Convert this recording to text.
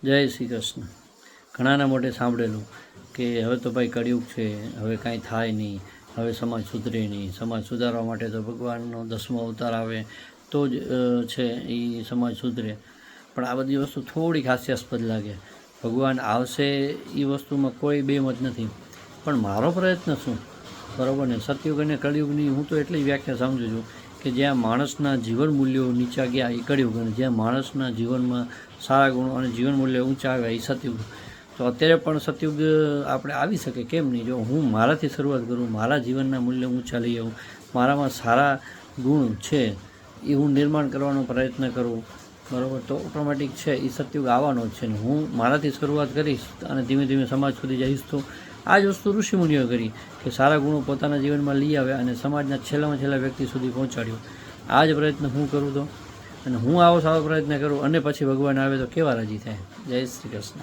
જય શ્રી કૃષ્ણ. ઘણાના મોઢે સાંભળેલું કે હવે તો ભાઈ કળિયુગ છે, હવે કાંઈ થાય નહીં, હવે સમાજ સુધરે નહીં, સમાજ સુધારવા માટે તો ભગવાનનો 10મો અવતાર આવે તો જ છે એ સમાજ સુધરે. પણ આ બધી વસ્તુ થોડીક હાસ્યાસ્પદ લાગે. ભગવાન આવશે એ વસ્તુમાં કોઈ બેમત નથી, પણ મારો પ્રયત્ન શું? બરાબર ને? સતયુગ અને કળિયુગની હું તો એટલી વ્યાખ્યા સમજું છું કે જ્યાં માણસના જીવન મૂલ્યો નીચા ગયા એ કળિયુગ, અને જ્યાં માણસના જીવનમાં સારા ગુણો અને જીવન મૂલ્યો ઊંચા આવ્યા એ સતયુગ. તો અત્યારે પણ સતયુગ આપણે આવી શકે કેમ નહીં? જો હું મારાથી શરૂઆત કરું, મારા જીવનના મૂલ્ય ઊંચા લઈ આવું, મારામાં સારા ગુણ છે એ હું નિર્માણ કરવાનો પ્રયત્ન કરું, બરાબર, તો ઓટોમેટિક છે એ સતયુગ આવવાનો જ છે. ને હું મારાથી શરૂઆત કરીશ અને ધીમે ધીમે સમાજ સુધી જઈશ. તો આ જ વસ્તુ ઋષિમુનિઓ કરી કે સારા ગુણો પોતાના જીવનમાં લઈ આવ્યા અને સમાજના છેલ્લામાં છેલ્લા વ્યક્તિ સુધી પહોંચાડ્યું. આ જ પ્રયત્ન હું કરું તો, અને હું આવો સારો પ્રયત્ન કરું અને પછી ભગવાન આવે તો કેવા રાજી થાય. જય શ્રી કૃષ્ણ.